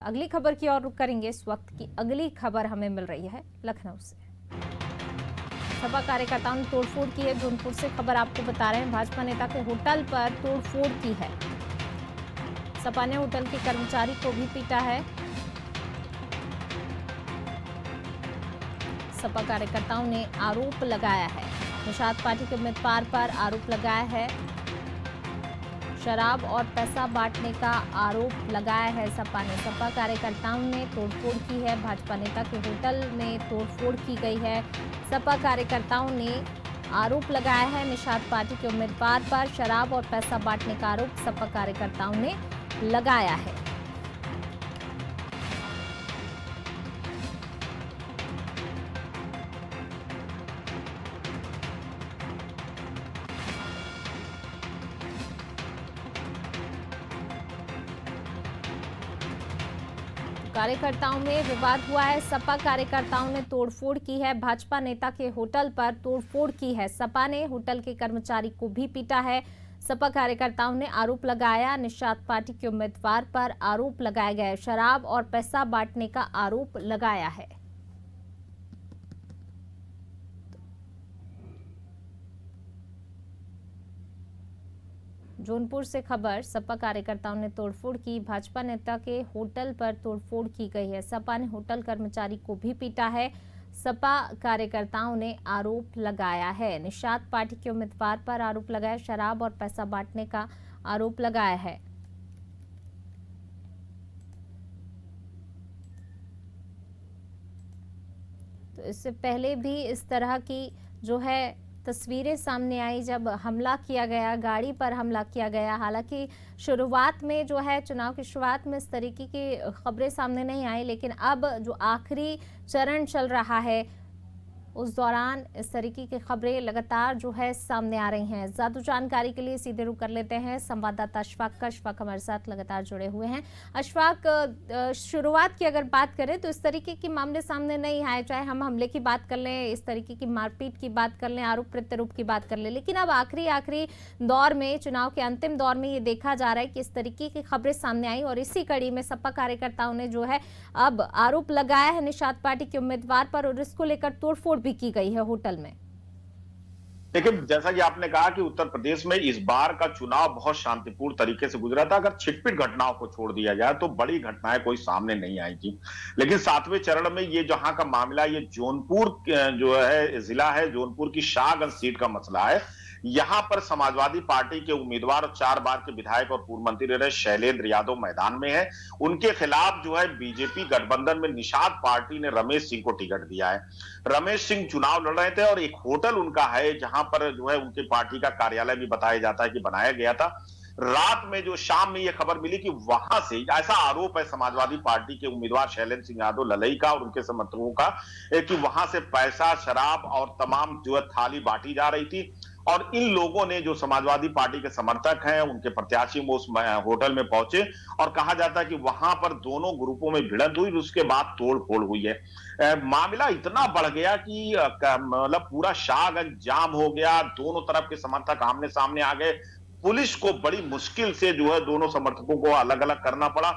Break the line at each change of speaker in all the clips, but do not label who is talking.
अगली खबर की ओर रुख करेंगे। इस वक्त की अगली खबर हमें मिल रही है लखनऊ से। सपा कार्यकर्ताओं ने तोड़फोड़ की है। जौनपुर से खबर आपको बता रहे हैं, भाजपा नेता के होटल पर तोड़फोड़ की है। सपा ने होटल के कर्मचारी को भी पीटा है। सपा कार्यकर्ताओं ने आरोप लगाया है, निषाद पार्टी के उम्मीदवार पर आरोप लगाया है। शराब और पैसा बांटने का आरोप लगाया है सपा ने। सपा कार्यकर्ताओं ने तोड़फोड़ की है। भाजपा नेता के होटल में तोड़फोड़ की गई है। सपा कार्यकर्ताओं ने आरोप लगाया है निषाद पार्टी के उम्मीदवार पर। शराब और पैसा बांटने का आरोप सपा कार्यकर्ताओं ने लगाया है। कार्यकर्ताओं में विवाद हुआ है। सपा कार्यकर्ताओं ने तोड़फोड़ की है। भाजपा नेता के होटल पर तोड़फोड़ की है। सपा ने होटल के कर्मचारी को भी पीटा है। सपा कार्यकर्ताओं ने आरोप लगाया, निषाद पार्टी के उम्मीदवार पर आरोप लगाया गया है। शराब और पैसा बांटने का आरोप लगाया है। जौनपुर से खबर, सपा कार्यकर्ताओं ने तोड़फोड़ की। भाजपा नेता के होटल पर तोड़फोड़ की गई है। सपा ने होटल कर्मचारी को भी पीटा है। सपा कार्यकर्ताओं ने आरोप लगाया है, निषाद पार्टी के उम्मीदवार पर आरोप लगाया। शराब और पैसा बांटने का आरोप लगाया है। तो इससे पहले भी इस तरह की जो है तस्वीरें सामने आई जब हमला किया गया, गाड़ी पर हमला किया गया। हालांकि शुरुआत में जो है, चुनाव की शुरुआत में इस तरीके की खबरें सामने नहीं आई, लेकिन अब जो आखिरी चरण चल रहा है उस दौरान इस तरीके की खबरें लगातार जो है सामने आ रही हैं। ज्यादा जानकारी के लिए सीधे रुख कर लेते हैं संवाददाता अशफाक का। अशफाक हमारे साथ लगातार जुड़े हुए हैं। अशफाक, शुरुआत की अगर बात करें तो इस तरीके के मामले सामने नहीं आए, चाहे हम हमले की बात कर लें, इस तरीके की मारपीट की बात कर लें, आरोप प्रत्यारोप की बात कर लें, लेकिन अब आखिरी दौर में, चुनाव के अंतिम दौर में ये देखा जा रहा है कि इस तरीके की खबरें सामने आई और इसी कड़ी में सपा कार्यकर्ताओं ने जो है अब आरोप लगाया है निषाद पार्टी के उम्मीदवार पर और इसको लेकर तोड़फोड़ भी की गई है होटल में।
लेकिन जैसा कि आपने कहा कि उत्तर प्रदेश में इस बार का चुनाव बहुत शांतिपूर्ण तरीके से गुजरा था। अगर छिटपिट घटनाओं को छोड़ दिया जाए तो बड़ी घटनाएं कोई सामने नहीं आई थी। लेकिन 7वें चरण में ये जहां का मामला, ये जौनपुर जो है जिला है, जौनपुर की शाहगंज सीट का मसला है। यहां पर समाजवादी पार्टी के उम्मीदवार और 4 बार के विधायक और पूर्व मंत्री रहे शैलेंद्र यादव मैदान में है। उनके खिलाफ जो है बीजेपी गठबंधन में निषाद पार्टी ने रमेश सिंह को टिकट दिया है। रमेश सिंह चुनाव लड़ रहे थे और एक होटल उनका है जहां पर जो है उनके पार्टी का कार्यालय भी बताया जाता है कि बनाया गया था। रात में जो शाम में यह खबर मिली कि वहां से, ऐसा आरोप है समाजवादी पार्टी के उम्मीदवार शैलेंद्र सिंह यादव ललई का और उनके समर्थकों का, कि वहां से पैसा, शराब और तमाम जो है थाली बांटी जा रही थी। और इन लोगों ने, जो समाजवादी पार्टी के समर्थक हैं, उनके प्रत्याशी उस होटल में पहुंचे और कहा जाता है कि वहां पर दोनों ग्रुपों में भिड़ंत हुई, उसके बाद तोड़-फोड़ हुई है। मामला इतना बढ़ गया कि मतलब पूरा शाहगंज जाम हो गया। दोनों तरफ के समर्थक आमने सामने आ गए। पुलिस को बड़ी मुश्किल से जो है दोनों समर्थकों को अलग अलग करना पड़ा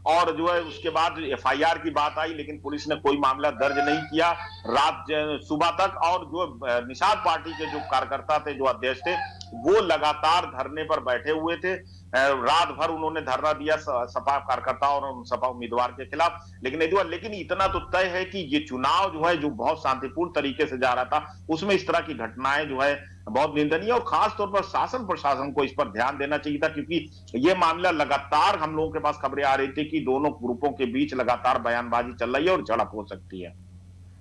और जो है उसके बाद एफआईआर की बात आई, लेकिन पुलिस ने कोई मामला दर्ज नहीं किया रात सुबह तक। और जो निषाद पार्टी के जो कार्यकर्ता थे, जो अध्यक्ष थे, वो लगातार धरने पर बैठे हुए थे। रात भर उन्होंने धरना दिया सपा कार्यकर्ताओं और सपा उम्मीदवार के खिलाफ, लेकिन नहीं हुआ। लेकिन इतना तो तय है कि ये चुनाव जो है, जो बहुत शांतिपूर्ण तरीके से जा रहा था, उसमें इस तरह की घटनाएं जो है बहुत निंदनीय और खासतौर पर शासन प्रशासन को इस पर ध्यान देना चाहिए था, क्योंकि ये मामला लगातार हम लोगों के पास खबरें आ रही थी कि दोनों ग्रुपों के बीच लगातार बयानबाजी चल रही है और झड़प हो सकती है।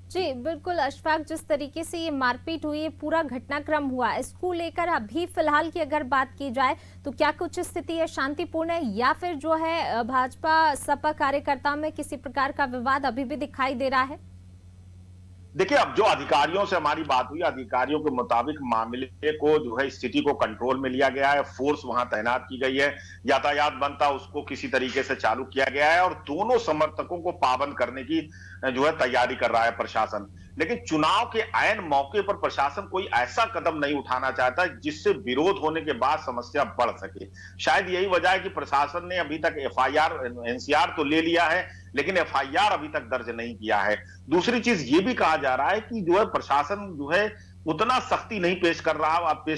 जी बिल्कुल अशफाक, जिस तरीके से ये मारपीट हुई, ये पूरा घटनाक्रम हुआ, इसको लेकर अभी फिलहाल की अगर बात की जाए तो क्या कुछ स्थिति है, शांतिपूर्ण है, या फिर जो है भाजपा सपा कार्यकर्ताओं में किसी प्रकार का विवाद अभी भी दिखाई दे रहा है?
देखिए, अब जो अधिकारियों से हमारी बात हुई, अधिकारियों के मुताबिक मामले को जो है स्थिति को कंट्रोल में लिया गया है। फोर्स वहां तैनात की गई है। यातायात बंद था, उसको किसी तरीके से चालू किया गया है और दोनों समर्थकों को पाबंद करने की जो है तैयारी कर रहा है प्रशासन। लेकिन चुनाव के ऐन मौके पर प्रशासन कोई ऐसा कदम नहीं उठाना चाहता जिससे विरोध होने के बाद समस्या बढ़ सके। शायद यही वजह है कि प्रशासन ने अभी तक एफआईआर, एनसीआर तो ले लिया है, लेकिन एफआईआर अभी तक दर्ज नहीं किया है। दूसरी चीज ये भी कहा जा रहा है कि जो है प्रशासन जो है उतना सख्ती नहीं पेश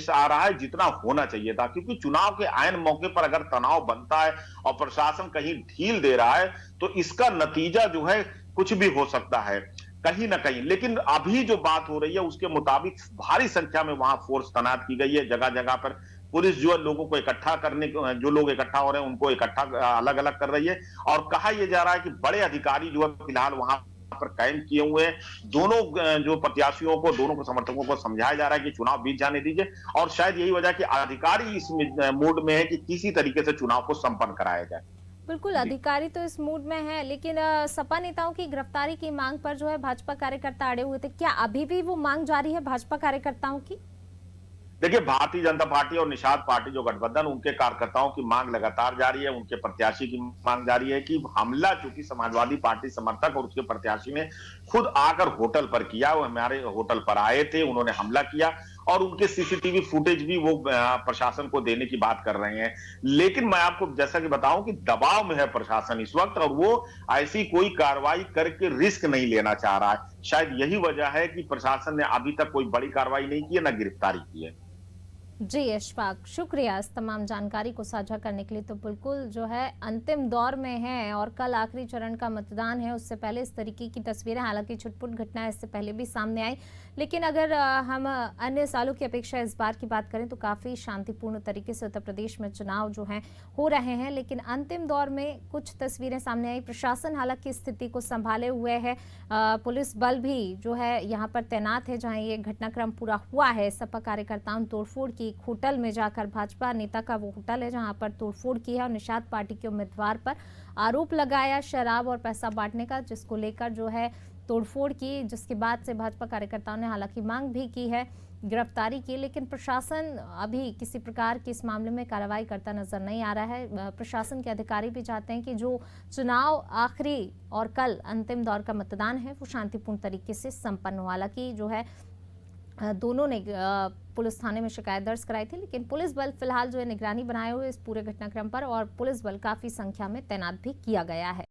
आ रहा है जितना होना चाहिए था, क्योंकि चुनाव के आयन मौके पर अगर तनाव बनता है और प्रशासन कहीं ढील दे रहा है तो इसका नतीजा जो है कुछ भी हो सकता है कहीं ना कहीं। लेकिन अभी जो बात हो रही है उसके मुताबिक भारी संख्या में वहां फोर्स तैनात की गई है, जगह जगह पर पुलिस जो है लोगों को इकट्ठा करने, जो लोग इकट्ठा हो रहे हैं उनको इकट्ठा अलग अलग कर रही है। और कहा यह जा रहा है कि बड़े अधिकारी जो है फिलहाल वहां पर कायम किए हुए हैं। दोनों जो प्रत्याशियों को, दोनों को समर्थकों को समझाया जा रहा है कि चुनाव बीत जाने दीजिए, और शायद यही वजह कि अधिकारी इस मूड में है कि किसी तरीके से चुनाव को संपन्न कराया जाए।
बिल्कुल, अधिकारी तो इस मूड में है, लेकिन सपा नेताओं की गिरफ्तारी की मांग पर जो है भाजपा कार्यकर्ता अड़े हुए थे। क्या अभी भी वो मांग जारी है भाजपा कार्यकर्ताओं की?
देखिए, भारतीय जनता पार्टी और निषाद पार्टी जो गठबंधन, उनके कार्यकर्ताओं की मांग लगातार जारी है, उनके प्रत्याशी की मांग जारी है कि हमला चूंकि समाजवादी पार्टी समर्थक और उसके प्रत्याशी ने खुद आकर होटल पर किया, वो हमारे होटल पर आए थे, उन्होंने हमला किया और उनके सीसीटीवी फुटेज भी वो प्रशासन को देने की बात कर रहे हैं। लेकिन मैं आपको जैसा कि बताऊं कि दबाव में है प्रशासन इस वक्त, और वो ऐसी कोई कार्रवाई करके रिस्क नहीं लेना चाह रहा है। शायद यही वजह है कि प्रशासन ने अभी तक कोई बड़ी कार्रवाई नहीं की है, न गिरफ्तारी की है।
जी अशफाक, शुक्रिया इस तमाम जानकारी को साझा करने के लिए। तो बिल्कुल जो है अंतिम दौर में है और कल आखिरी चरण का मतदान है। उससे पहले इस तरीके की तस्वीरें, हालांकि छुटपुट घटनाएं इससे पहले भी सामने आई, लेकिन अगर हम अन्य सालों की अपेक्षा इस बार की बात करें तो काफ़ी शांतिपूर्ण तरीके से उत्तर प्रदेश में चुनाव जो हैं हो रहे हैं। लेकिन अंतिम दौर में कुछ तस्वीरें सामने आई। प्रशासन हालांकि स्थिति को संभाले हुए है, पुलिस बल भी जो है यहाँ पर तैनात है जहाँ ये घटनाक्रम पूरा हुआ है। सपा कार्यकर्ताओं ने तोड़फोड़ की, होटल में जाकर, भाजपा नेता का वो होटल है जहां पर तोड़फोड़ की है और निषाद पार्टी के उम्मीदवार पर आरोप लगाया शराब और पैसा बांटने का, जिसको लेकर जो है तोड़फोड़ की, जिसके बाद से भाजपा कार्यकर्ताओं ने हालांकि मांग भी की है गिरफ्तारी की। लेकिन प्रशासन अभी किसी प्रकार की इस मामले में कार्रवाई करता नजर नहीं आ रहा है। प्रशासन के अधिकारी भी चाहते हैं कि जो चुनाव आखिरी और कल अंतिम दौर का मतदान है वो शांतिपूर्ण तरीके से संपन्न हो। हालांकि जो है दोनों ने पुलिस थाने में शिकायत दर्ज कराई थी, लेकिन पुलिस बल फिलहाल जो है निगरानी बनाए हुए इस पूरे घटनाक्रम पर, और पुलिस बल काफी संख्या में तैनात भी किया गया है।